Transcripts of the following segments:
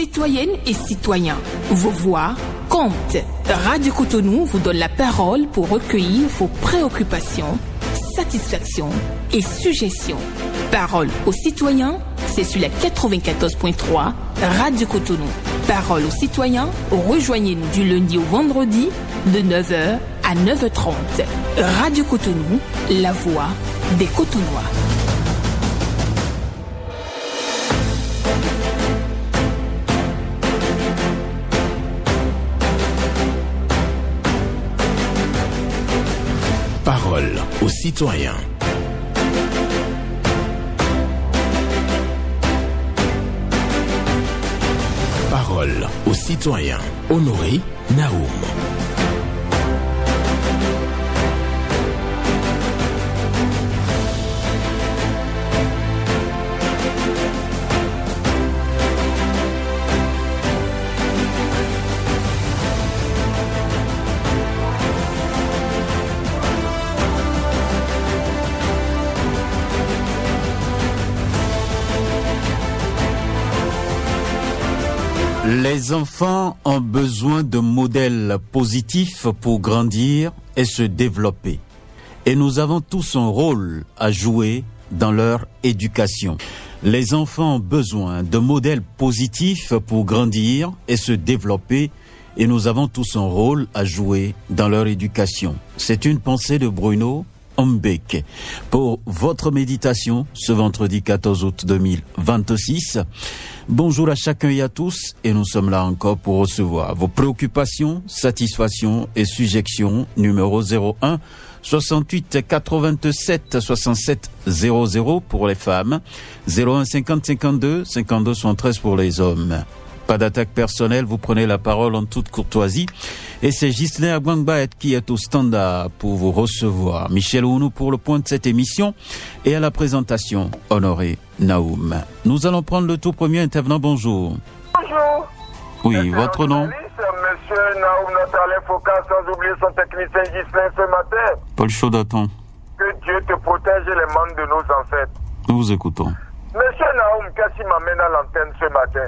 Citoyennes et citoyens, vos voix comptent. Radio Cotonou vous donne la parole pour recueillir vos préoccupations, satisfactions et suggestions. Parole aux citoyens, c'est sur la 94.3 Radio Cotonou. Parole aux citoyens, rejoignez-nous du lundi au vendredi de 9h à 9h30. Radio Cotonou, la voix des Cotonois. Parole aux citoyens. Parole aux citoyens. Honoré Naoum. Les enfants ont besoin de modèles positifs pour grandir et se développer. Et nous avons tous un rôle à jouer dans leur éducation. Les enfants ont besoin de modèles positifs pour grandir et se développer. Et nous avons tous un rôle à jouer dans leur éducation. C'est une pensée de Bruno Ombeke. Pour votre méditation, ce vendredi 14 août 2026, bonjour à chacun et à tous, et nous sommes là encore pour recevoir vos préoccupations, satisfactions et suggestions. Numéro 01 68 87 67 00 pour les femmes, 01 50 52 52 73 pour les hommes. Pas d'attaque personnelle, vous prenez la parole en toute courtoisie. Et c'est Ghislain Agwangbaet qui est au standard pour vous recevoir. Michel Ounou pour le point de cette émission. Et à la présentation, Honoré Naoum. Nous allons prendre le tout premier intervenant. Bonjour. Bonjour. Oui, Monsieur votre nom? Monsieur Naoum, notre Alain Foucault, sans oublier son technicien Ghislain ce matin. Paul Chaudaton. Que Dieu te protège et les membres de nos ancêtres. Nous vous écoutons. Monsieur Naoum, qu'est-ce qui m'amène à l'antenne ce matin?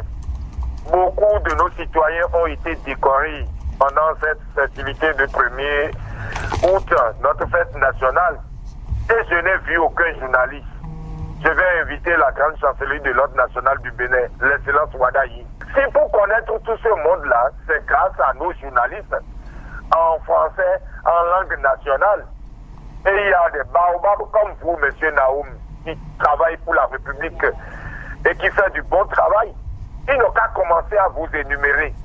Beaucoup de nos citoyens ont été décorés pendant cette festivité de 1er août, notre fête nationale. Et je n'ai vu aucun journaliste. Je vais inviter la grande chancellerie de l'ordre national du Bénin, l'excellence Wadayi. Si pour connaître tout ce monde-là, c'est grâce à nos journalistes en français, en langue nationale. Et il y a des baobabs comme vous, monsieur Naoum, qui travaillent pour la République et qui fait du bon travail. Ils n'ont qu'à commencer à vous énumérer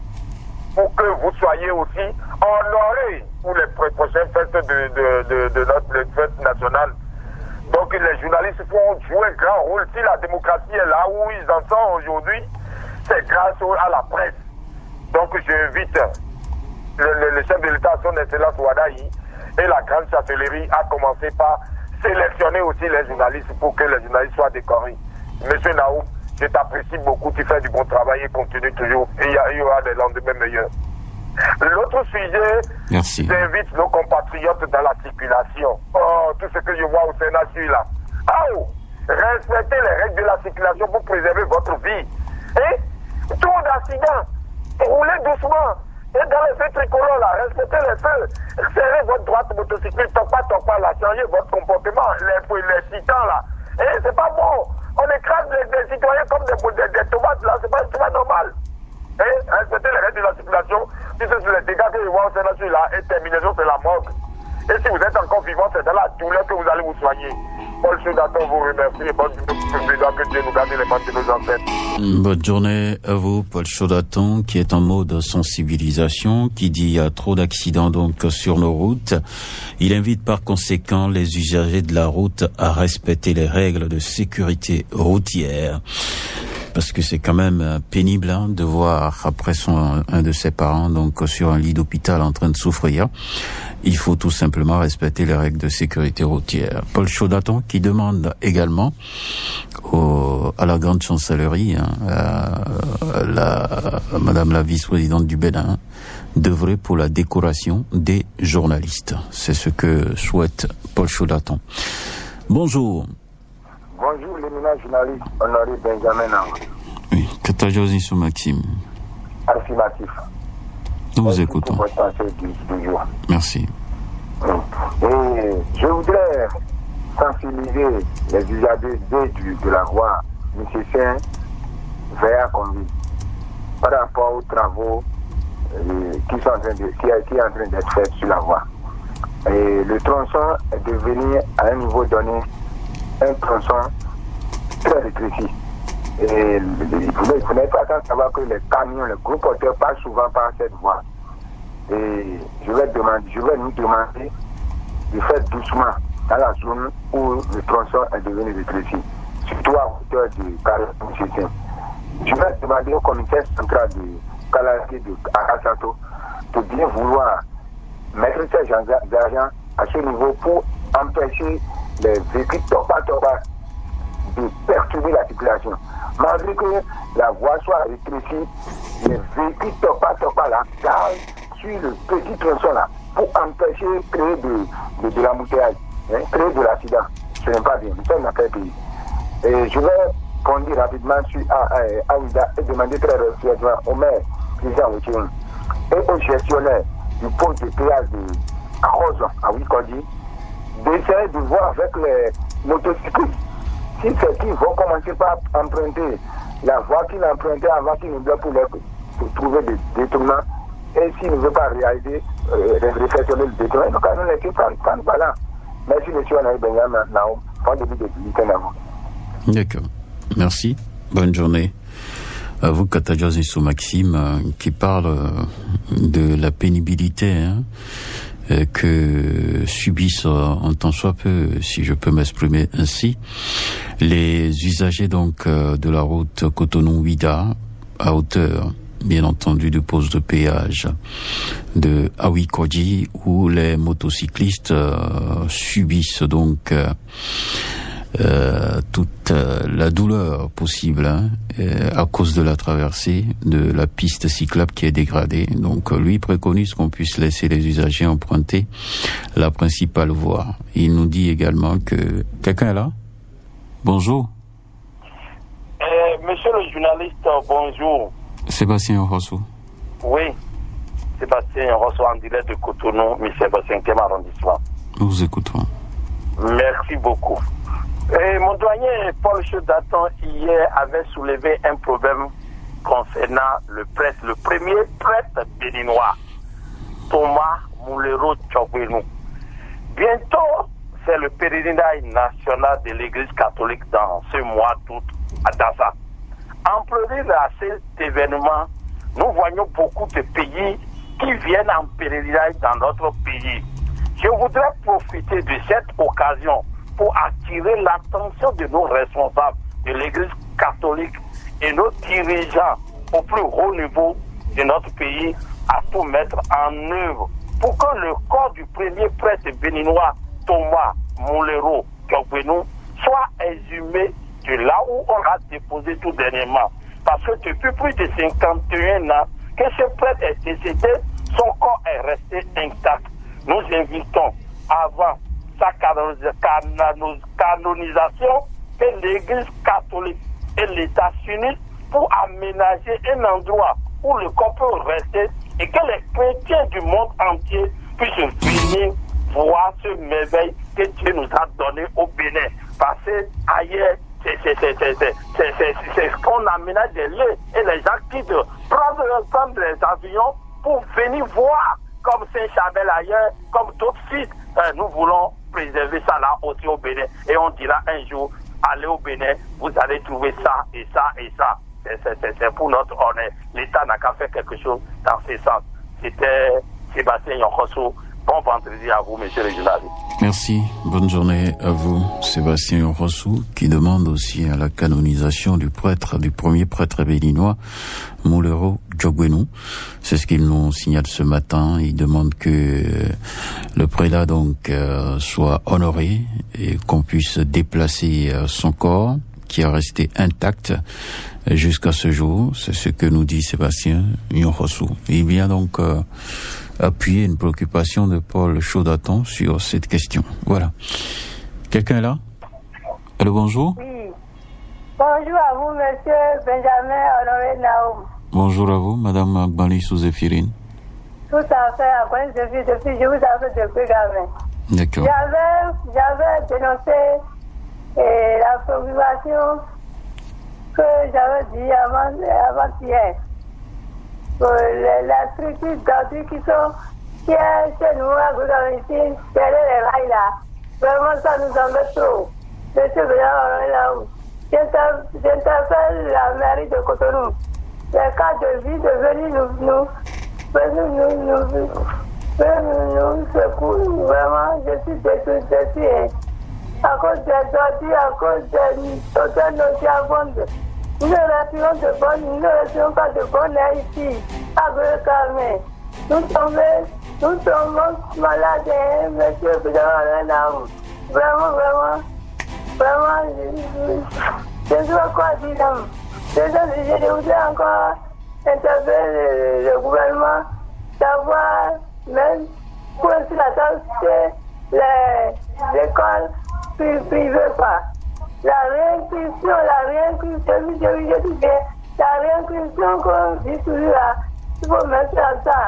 pour que vous soyez aussi honorés pour les prochaines fêtes de notre fête nationale. Donc les journalistes font jouer un grand rôle. Si la démocratie est là où ils en sont aujourd'hui, c'est grâce à la presse. Donc j'invite le chef de l'État, son excellence Wadayi, et la grande chancellerie à commencer par sélectionner aussi les journalistes pour que les journalistes soient décorés. Monsieur Naoum, je t'apprécie beaucoup, tu fais du bon travail et continue toujours. Et il y aura des lendemains meilleurs. L'autre sujet, j'invite nos compatriotes dans la circulation. Oh, tout ce que je vois au Sénat, celui-là. Oh, respectez les règles de la circulation pour préserver votre vie. Et tout d'accident, roulez doucement. Et dans les feux tricolores, là, respectez les feux. Serrez votre droite motocycliste, toque pas, là, changez votre comportement. Les titans, là. Et c'est pas bon. On écrase les citoyens comme des tomates, là, c'est pas normal. Et respectez les règles de la circulation, si c'est sur les dégâts que je vois au Sénat, celui-là, et terminaison, c'est la morgue. Et si vous êtes encore vivant, c'est dans la douleur que vous allez vous soigner. Paul Chaudaton vous remercie et bonne journée, que Dieu nous garde les membres de nos ancêtres. Bonne journée à vous, Paul Chaudaton, qui est en mode sensibilisation, qui dit il y a trop d'accidents donc sur nos routes. Il invite par conséquent les usagers de la route à respecter les règles de sécurité routière. Parce que c'est quand même pénible de voir après un de ses parents donc sur un lit d'hôpital en train de souffrir. Il faut tout simplement respecter les règles de sécurité routière. Paul Chaudaton qui demande également à la grande chancellerie, Madame la vice-présidente du Bénin, d'œuvrer pour la décoration des journalistes. C'est ce que souhaite Paul Chaudaton. Bonjour. Bonjour, l'éminent journaliste Honoré Benjamin Nang. Oui, Katajosi sous Maxime. Affirmatif. Nous vous écoutons. Du jour. Merci. Et je voudrais sensibiliser les usagers de la voie nécessaire vers Convi par rapport aux travaux qui est en train d'être faits sur la voie. Et le tronçon est devenu à un niveau donné un tronçon très rétréci. Et vous n'avez pas à savoir que les camions, les gros porteurs passent souvent par cette voie. Et je vais nous demander de faire doucement dans la zone où le tronçon est devenu rétréci, surtout à hauteur de Carré-Moussissin. Je vais demander au commissaire central de Calarité de Akasato de bien vouloir mettre ces agents à ce niveau pour empêcher les véhicules Topa de perturber la circulation. Malgré que la voie soit rétrécie, les véhicules Topa là garent sur le petit tronçon là pour empêcher de créer de l'embouteillage, créer de l'accident. Ce n'est pas bien. Nous sommes dans quel pays? Et je vais conduire rapidement sur Aouida et demander très respectueusement au maire, président Wikioun, et au gestionnaire du pont de péage de Arrozon à Wikodi, d'essayer de voir avec les motocyclistes si c'est qu'ils vont commencer par emprunter la voie qu'ils empruntaient avant qu'ils ne bloquent pour trouver des détournements. Et s'ils ne veulent pas réaliser, réflexionner le détournement, donc nous laissons prendre par là. Merci, monsieur Anaï Benyamin Naoum, fin de but de week-end à vous. D'accord. Merci. Bonne journée. À vous, Katajosi sous Maxime, qui parle de la pénibilité que subissent en tant soit peu, si je peux m'exprimer ainsi, les usagers donc de la route Cotonou-Ouida à hauteur, bien entendu, du poste de péage de Awikoji, où les motocyclistes subissent donc toute la douleur possible à cause de la traversée de la piste cyclable qui est dégradée. Donc lui préconise qu'on puisse laisser les usagers emprunter la principale voie. Il nous dit également que... Quelqu'un est là? Bonjour. Monsieur le journaliste, bonjour. Sébastien Rosso. Oui, Sébastien Rosso en direct de Cotonou, Michel 5e arrondissement. Nous vous écoutons. Merci beaucoup. Et mon doyen Paul Chaudaton hier avait soulevé un problème concernant le premier prêtre béninois, Thomas Moulero Tchogbenou. Bientôt, c'est le pèlerinage national de l'Église catholique dans ce mois d'août à Daza. En prélude à cet événement, nous voyons beaucoup de pays qui viennent en pèlerinage dans notre pays. Je voudrais profiter de cette occasion pour attirer l'attention de nos responsables de l'Église catholique et nos dirigeants au plus haut niveau de notre pays à tout mettre en œuvre pour que le corps du premier prêtre béninois Thomas Moulero Tchogbenou soit exhumé de là où on l'a déposé tout dernièrement. Parce que depuis plus de 51 ans que ce prêtre est décédé, son corps est resté intact. Nous invitons avant sa canonisation que l'Église catholique et l'État s'unissent pour aménager un endroit où le corps peut rester et que les chrétiens du monde entier puissent venir voir ce merveille que Dieu nous a donné au Bénin. Parce que ailleurs, c'est ce qu'on aménage des lieux et les gens qui prendre les avions pour venir voir comme Saint-Chabel ailleurs, comme d'autres sites. Nous voulons préserver ça là aussi au Bénin. Et on dira un jour, allez au Bénin, vous allez trouver ça et ça et ça. C'est pour notre honneur. L'État n'a qu'à faire quelque chose dans ce sens. C'était Sébastien Yonkoso. Bon vendredi à vous, monsieur le journaliste. Merci. Bonne journée à vous, Sébastien Yonkoso, qui demande aussi à la canonisation du premier prêtre béninois, Moulero Tchogbenou. C'est ce qu'il nous signale ce matin. Il demande que le prélat donc soit honoré et qu'on puisse déplacer son corps qui est resté intact jusqu'à ce jour. C'est ce que nous dit Sébastien Yonkoso. Il vient donc appuyer une préoccupation de Paul Chaudaton sur cette question. Voilà. Quelqu'un est là? Allô, bonjour? Oui. Bonjour à vous, monsieur Benjamin Honoré Naoum. Bonjour à vous, madame Agbali Souzéphirine. Tout à fait, après, depuis, je vous avais depuis gamin. D'accord. J'avais dénoncé la préoccupation que j'avais dit avant-hier. La structure d'ordures qui est chez nous à Goudamétine, derrière les rails là. Vraiment, ça nous embête trop. Monsieur Benjamin Naoum, j'interpelle la mairie de Cotonou. Les cas de vie de venir nous secouent. Vraiment, je suis déçu. À cause des ordures, à cause des hôtels nauséabondes. Nous ne respirons pas de bonne air ici, à Gueule-Carmé. Nous tombons malades, monsieur Benjamin Naoum. Vraiment, je ne sais pas quoi dire. Je voudrais encore interpeller le gouvernement d'avoir même pour la table les écoles privées quoi. La réinscription, qu'on dit toujours là, il faut mettre ça.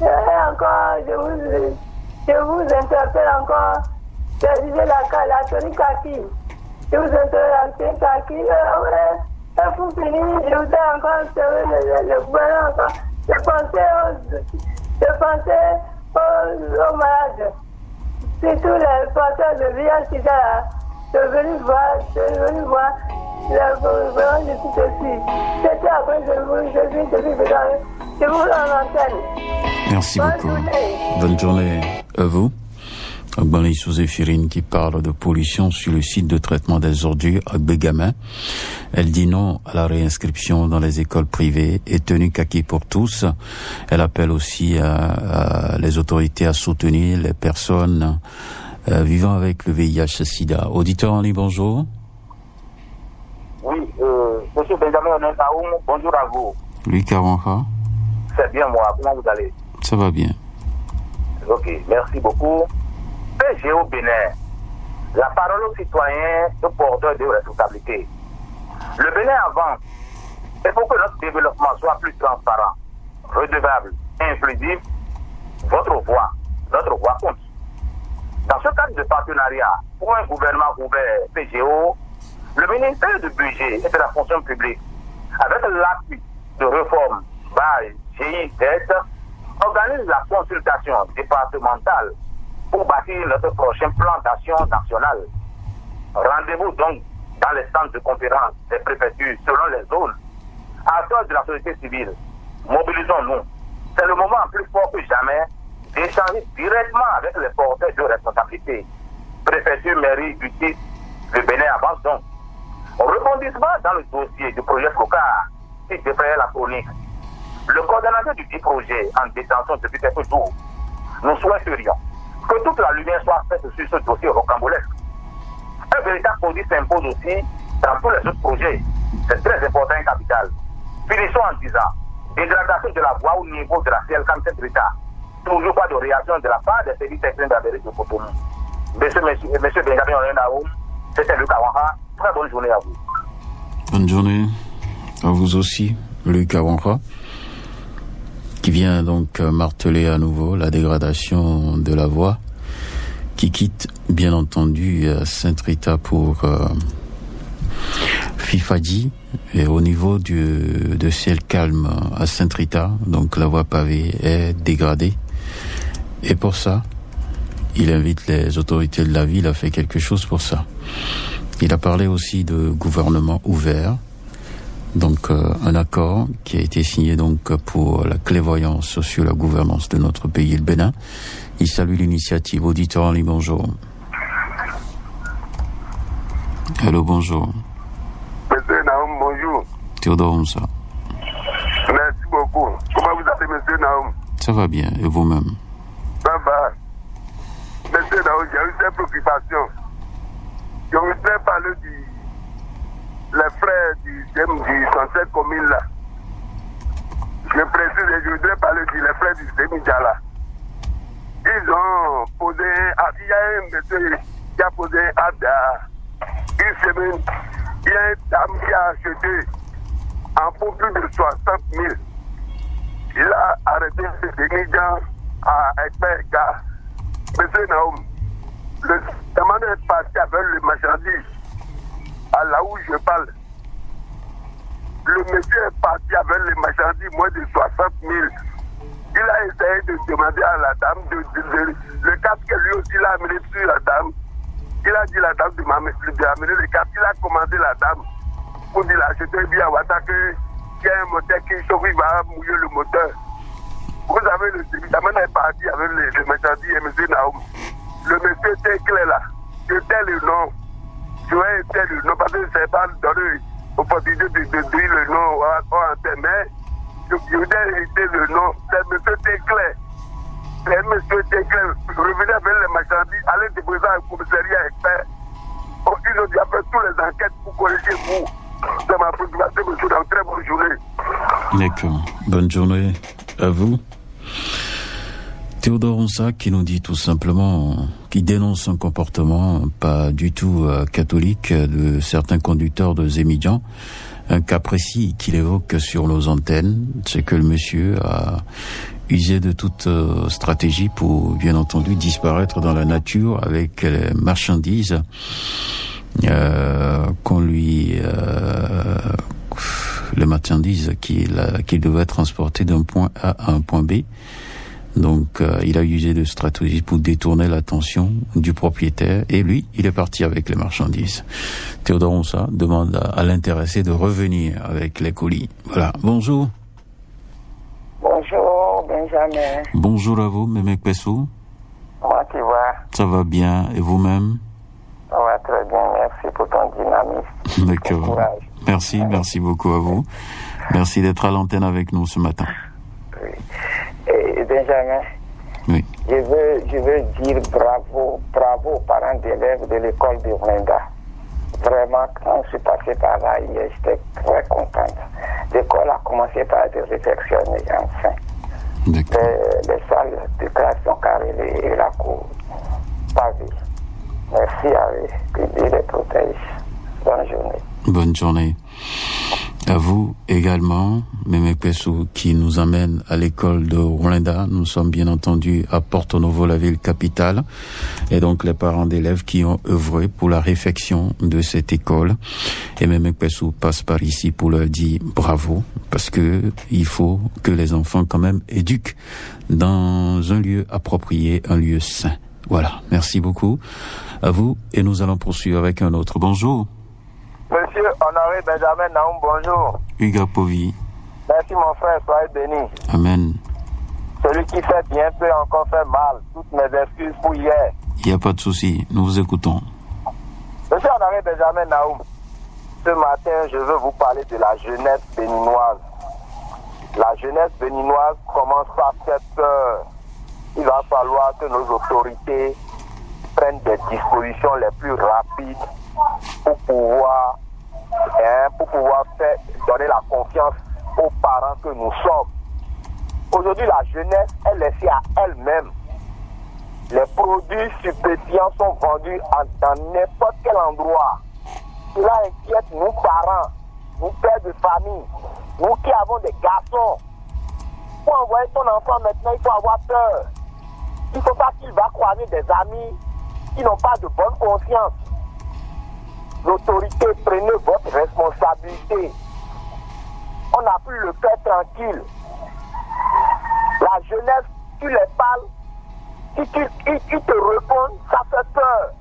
Et encore, je vous interpelle encore, préciser la tonique Kaki. Je vous interpelle la Kaki. Et pour finir, je voudrais encore le gouvernement encore de penser aux malades. Surtout les porteurs de VIH-Sida, de venir voir le gouvernement de tout ceci. C'était après je vous rends l'antenne. Merci beaucoup. Bonne journée à vous. Agbali Souzéphirine qui parle de pollution sur le site de traitement des ordures à Bégamin. Elle dit non à la réinscription dans les écoles privées et tenue Kaki pour tous. Elle appelle aussi les autorités à soutenir les personnes vivant avec le VIH-Sida. Auditeur en ligne, bonjour. Oui, monsieur Benjamin Naoum, bonjour à vous. Louis Kawanha. C'est bien moi, comment vous allez? Ça va bien. Ok, merci beaucoup. PGO Bénin, la parole aux citoyens et porteurs de responsabilité. Le Bénin avance. Il faut que notre développement soit plus transparent, redevable, inclusif. Notre voix compte. Dans ce cadre de partenariat pour un gouvernement ouvert PGO, le ministère du Budget et de la Fonction publique, avec l'appui de réforme by GIZ, organise la consultation départementale pour bâtir notre prochain plan d'action national. Rendez-vous donc dans les centres de conférence des préfectures selon les zones. Acteurs de la société civile, mobilisons-nous. C'est le moment plus fort que jamais d'échanger directement avec les porteurs de responsabilité. Préfecture, mairie, justice, le Bénin avance donc. Rebondissement dans le dossier du projet FOCA qui défrayait la chronique. Le coordonnateur du dit projet en détention depuis quelques jours, nous souhaiterions que toute la lumière soit faite sur ce dossier rocambolesque. Un véritable produit s'impose aussi dans tous les autres projets. C'est très important et capital. Finissons en disant, dégradation de la voie au niveau de la CLCAM Saint-Rita. Toujours pas de réaction de la part des services techniques d'Amérique de Cotonou. Monsieur Benjamin Naoum, c'était Lucas Wanha. Très bonne journée à vous. Bonne journée à vous aussi, Lucas Wanha, qui vient donc marteler à nouveau la dégradation de la voie, qui quitte bien entendu Saint-Rita pour Fifadi, et au niveau de Ciel Calme à Saint-Rita, donc la voie pavée est dégradée. Et pour ça, il invite les autorités de la ville à faire quelque chose pour ça. Il a parlé aussi de gouvernement ouvert, donc un accord qui a été signé donc pour la clairvoyance sur la gouvernance de notre pays, le Bénin. Il salue l'initiative. Auditeur en ligne, bonjour. Allô, bonjour. Monsieur Naoum, bonjour. Théodore Onsa. Merci beaucoup. Comment vous appelez, monsieur Naoum? Ça va bien, et vous-même? Ça va. Monsieur Naoum, j'ai eu cette préoccupation. Je voudrais parler les frères du 107 communes là. Je précise, je voudrais parler des frères du Sémidjala. Ils ont posé, il y a un monsieur qui a posé un acte une semaine Il y a une dame qui a acheté en pour plus de 60 000. Il a arrêté des gens à Ekpeka. Monsieur Naoum, le demande est parti avec le marchandise. À là où je parle. Le monsieur est parti avec les marchandises moins de 60 000. Il a essayé de demander à la dame le casque que lui aussi l'a amené sur la dame. Il a dit à la dame de m'amener le casque. Il a commandé la dame pour dire l'acheter bien à Ouattake. Il y a un moteur qui chauffe, il va mouiller le moteur. Vous avez le dame est parti avec les marchandises et M. Naoum. Le monsieur était clair là. C'était le nom. Je vais être le nom parce que je ne sais pas donner l'opportunité de dire le nom en antenne. Mais je voudrais hériter le nom. C'est monsieur Téclair. C'est monsieur Téclair. Revenez avec les marchandises, allez déposer un commissariat expert. Ils ont déjà fait toutes les enquêtes pour corriger vous. C'est ma préoccupation, monsieur. Dans une très bonne journée. D'accord. Bonne journée à vous. Théodore Onsa qui nous dit tout simplement, qui dénonce un comportement pas du tout catholique de certains conducteurs de Zémidjan. Un cas précis qu'il évoque sur nos antennes, c'est que le monsieur a usé de toute stratégie pour, bien entendu, disparaître dans la nature avec les marchandises qu'on lui... les marchandises qu'il devait transporter d'un point A à un point B. Donc, il a usé de stratégie pour détourner l'attention du propriétaire et lui, il est parti avec les marchandises. Théodore Onsa demande à l'intéressé de revenir avec les colis. Voilà. Bonjour. Bonjour, Benjamin. Bonjour à vous, Mémé Pessou. Comment tu vas? Ça va bien. Et vous-même? Ça va très bien. Merci pour ton dynamisme. D'accord. Merci beaucoup à vous. Merci d'être à l'antenne avec nous ce matin. Oui. Et Benjamin, oui. je veux dire bravo aux parents d'élèves de l'école de Rwanda. Vraiment, quand je suis passé par là hier, j'étais très contente. L'école a commencé par être réfectionnée, enfin. Les salles de classe sont carrées et la cour pavée. Merci à eux, que Dieu les protège. Bonne journée. Bonne journée. À vous également, Mémé Pessou, qui nous amène à l'école de Rwanda. Nous sommes bien entendu à Porto Novo, la ville capitale, et donc les parents d'élèves qui ont œuvré pour la réfection de cette école. Et Mémé Pessou passe par ici pour leur dire bravo, parce que il faut que les enfants quand même éduquent dans un lieu approprié, un lieu sain. Voilà, merci beaucoup à vous, et nous allons poursuivre avec un autre. Bonjour. Monsieur Honoré Benjamin Naoum, bonjour. Hugo Povy. Merci mon frère, soyez béni. Amen. Celui qui fait bien peut encore faire mal. Toutes mes excuses pour hier. Il n'y a pas de souci, nous vous écoutons. Monsieur Honoré Benjamin Naoum, ce matin, je veux vous parler de la jeunesse béninoise. La jeunesse béninoise commence par cette peur. Il va falloir que nos autorités prennent des dispositions les plus rapides pour pouvoir donner la confiance aux parents que nous sommes. Aujourd'hui, la jeunesse est laissée à elle-même. Les produits stupéfiants sont vendus dans n'importe quel endroit. Cela inquiète nous parents, nous pères de famille, nous qui avons des garçons. Pour envoyer ton enfant maintenant, il faut avoir peur. Il ne faut pas qu'il va croiser des amis qui n'ont pas de bonne conscience. L'autorité, prenez votre responsabilité. On n'a plus le cœur tranquille. La jeunesse, tu les parles, ils te répondent, ça fait peur.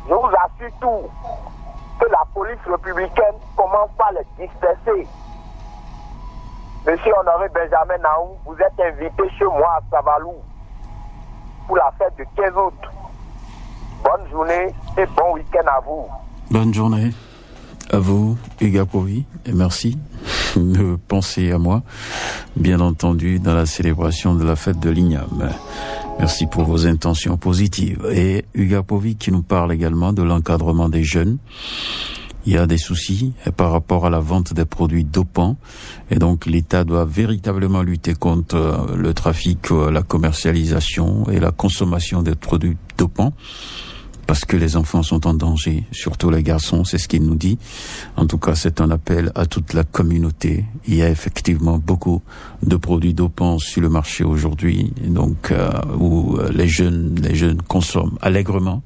Je vous assure tout, que la police républicaine commence par les disperser. Monsieur Honoré Benjamin Naoum, vous êtes invité chez moi à Savalou pour la fête du 15 août. Bonne journée et bon week-end à vous. Bonne journée à vous, Hugo Povy, et merci de penser à moi, bien entendu, dans la célébration de la fête de l'Igname. Merci pour vos intentions positives. Et Hugo Povy qui nous parle également de l'encadrement des jeunes. Il y a des soucis par rapport à la vente des produits dopants, et donc l'État doit véritablement lutter contre le trafic, la commercialisation et la consommation des produits dopants parce que les enfants sont en danger, surtout les garçons, c'est ce qu'il nous dit. En tout cas, c'est un appel à toute la communauté. Il y a effectivement beaucoup de produits dopants sur le marché aujourd'hui, donc où les jeunes consomment allègrement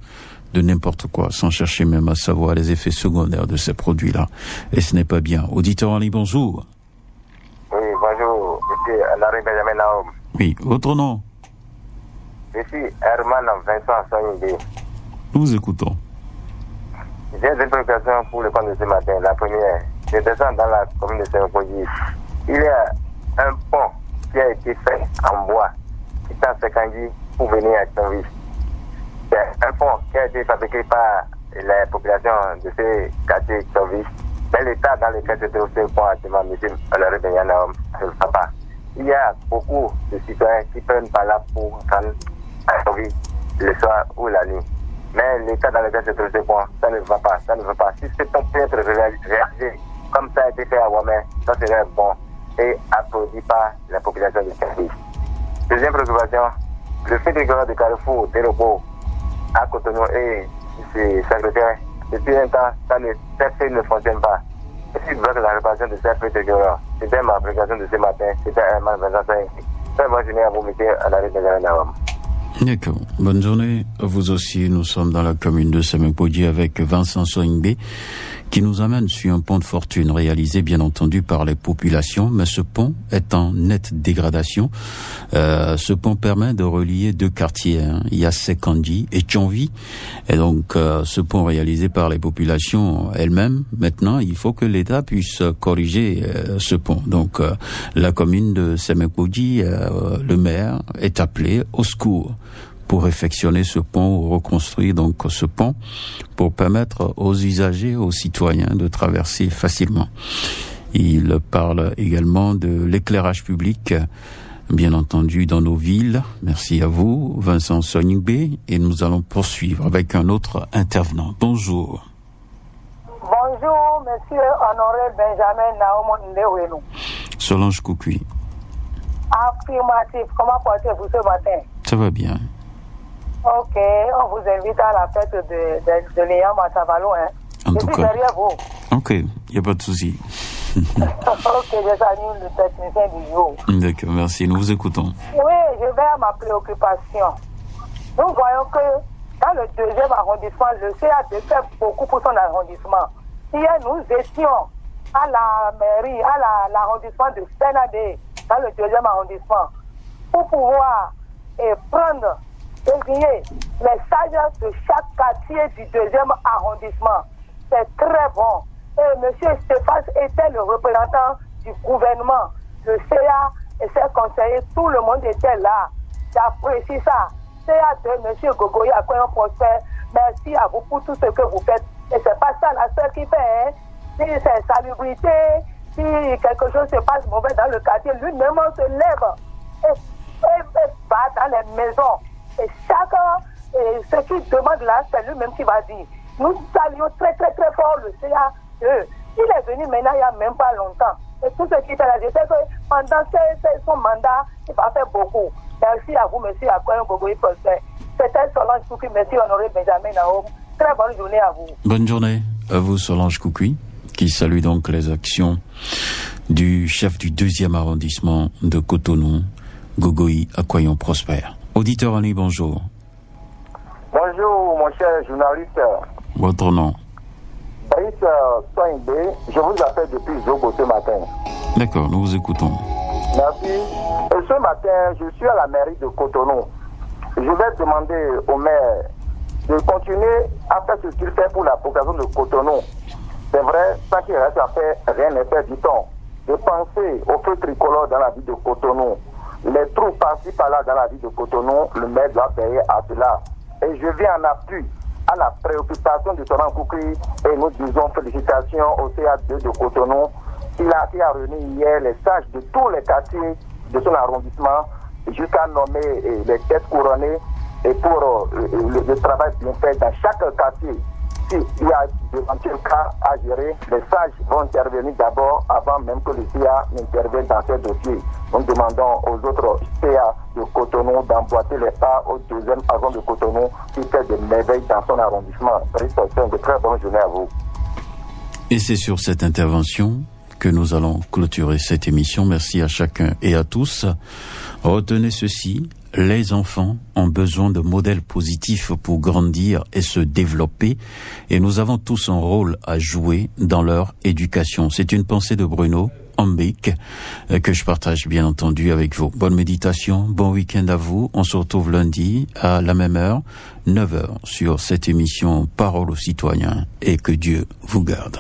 de n'importe quoi, sans chercher même à savoir les effets secondaires de ces produits-là. Et ce n'est pas bien. Auditeur en ligne, bonjour. Oui, bonjour, monsieur Larry Benjamin Naum. Oui, votre nom? Je suis Herman Vincent Soyingé. Nous vous écoutons. J'ai des préoccupations pour le compte de ce matin. La première, je descends dans la commune de Saint-Opoji. Il y a un pont qui a été fait en bois, qui est en Sekandji pour venir à Tonvis. C'est un pont qui a été fabriqué par la population de ces quartiers Tonvis. Mais l'état dans lequel se trouve ce pont actuellement, monsieur Larry Benjamin Naum, ne le fait pas. Il y a beaucoup de citoyens qui prennent par là pour rendre à Tonvis le soir ou la nuit. Mais l'état dans lequel se trouve ce pont, ça ne va pas, ça ne va pas. Si ce pont peut être réalisé comme ça a été fait à Wamé, ça serait bon et applaudi par la population de Tonvis. Deuxième préoccupation, le fait de Carrefour, des robots à Cotonou et ses secrétaires, depuis un temps, cette ne fonctionne pas. Et si vous voulez la réparation de cette fête de Gora, c'était ma préoccupation de ce matin, c'était un mal 25. Très bonne journée à vous, monsieur Larry Benjamin Naum. D'accord. Bonne journée à vous aussi. Nous sommes dans la commune de Saint-Opoji avec Vincent Soyingbe qui nous amène sur un pont de fortune réalisé bien entendu par les populations, mais ce pont est en nette dégradation. Ce pont permet de relier deux quartiers. Il y a Sekandji et Tchonvi. Et donc ce pont réalisé par les populations elles-mêmes, maintenant il faut que l'État puisse corriger ce pont. Donc la commune de Saint-Opoji, le maire est appelé au secours pour réfectionner ce pont ou reconstruire donc ce pont pour permettre aux usagers, aux citoyens de traverser facilement. Il parle également de l'éclairage public, bien entendu, dans nos villes. Merci à vous, Vincent Soyingbe, et nous allons poursuivre avec un autre intervenant. Bonjour. Bonjour, monsieur Honoré Benjamin Naum Ndewenu. Solange Koukui. Affirmatif, comment portez-vous ce matin? Ça va bien. Ok, on vous invite à la fête de Léam à Savalo. En tout cas. Derrière vous. Ok, il n'y a pas de souci. Ok, je salue le technicien du jour. D'accord, merci, nous vous écoutons. Oui, je vais à ma préoccupation. Nous voyons que dans le 2e arrondissement, le CAD fait beaucoup pour son arrondissement. Hier, nous étions à la mairie, à l'arrondissement de Sénadé, dans le 2e arrondissement, pour pouvoir prendre, désigner les sages de chaque quartier du 2e arrondissement. C'est très bon. Et M. Stéphane était le représentant du gouvernement, le CA et ses conseillers, tout le monde était là. J'apprécie ça. CA de M. Gogoy à quoi on prospère. Merci à vous pour tout ce que vous faites. Et c'est pas ça la seule qui fait. Si c'est salubrité, si quelque chose se passe mauvais dans le quartier, lui-même se lève et va dans les maisons. Et chacun, ce qu'il demande là, c'est lui-même qui va dire. Nous saluons très très très fort le CA. Il est venu maintenant il n'y a même pas longtemps. Et tout ce qui fait là, je sais que pendant son mandat, il va faire beaucoup. Merci à vous, monsieur Akoyon Gogoy Prosper. C'était Solange Koukui, merci Honoré Benjamin Naum. Très bonne journée à vous. Bonne journée à vous, Solange Koukui, qui salue donc les actions du chef du 2e arrondissement de Cotonou, Gogoy Akoyon Prosper. Auditeur en ligne, bonjour. Bonjour, mon cher journaliste. Votre nom? Brice Soyingbe, je vous appelle depuis Zogo ce matin. D'accord, nous vous écoutons. Merci. Et ce matin, je suis à la mairie de Cotonou. Je vais demander au maire de continuer à faire ce qu'il fait pour la population de Cotonou. C'est vrai, sans qu'il reste à faire, rien n'est fait du temps. De penser au feu tricolore dans la ville de Cotonou. Les trous par-ci par-là dans la ville de Cotonou, le maire doit payer à cela. Et je viens en appui à la préoccupation de Solange Koukui et nous disons félicitations au CA2 de Cotonou qui a réuni hier les sages de tous les quartiers de son arrondissement jusqu'à nommer les têtes couronnées et pour le travail bien fait dans chaque quartier. s'il y a d'éventuels cas à gérer, les sages vont intervenir d'abord avant même que le CA n'intervienne dans ces dossiers. Nous demandons aux autres CA de Cotonou d'emboîter les pas au deuxième agent de Cotonou qui fait des merveilles dans son arrondissement. De très bonne journée à vous. Et c'est sur cette intervention que nous allons clôturer cette émission. Merci à chacun et à tous. Retenez ceci, les enfants ont besoin de modèles positifs pour grandir et se développer, et nous avons tous un rôle à jouer dans leur éducation. C'est une pensée de Bruno Ambik que je partage bien entendu avec vous. Bonne méditation, bon week-end à vous. On se retrouve lundi à la même heure, 9h, sur cette émission Parole aux citoyens, et que Dieu vous garde.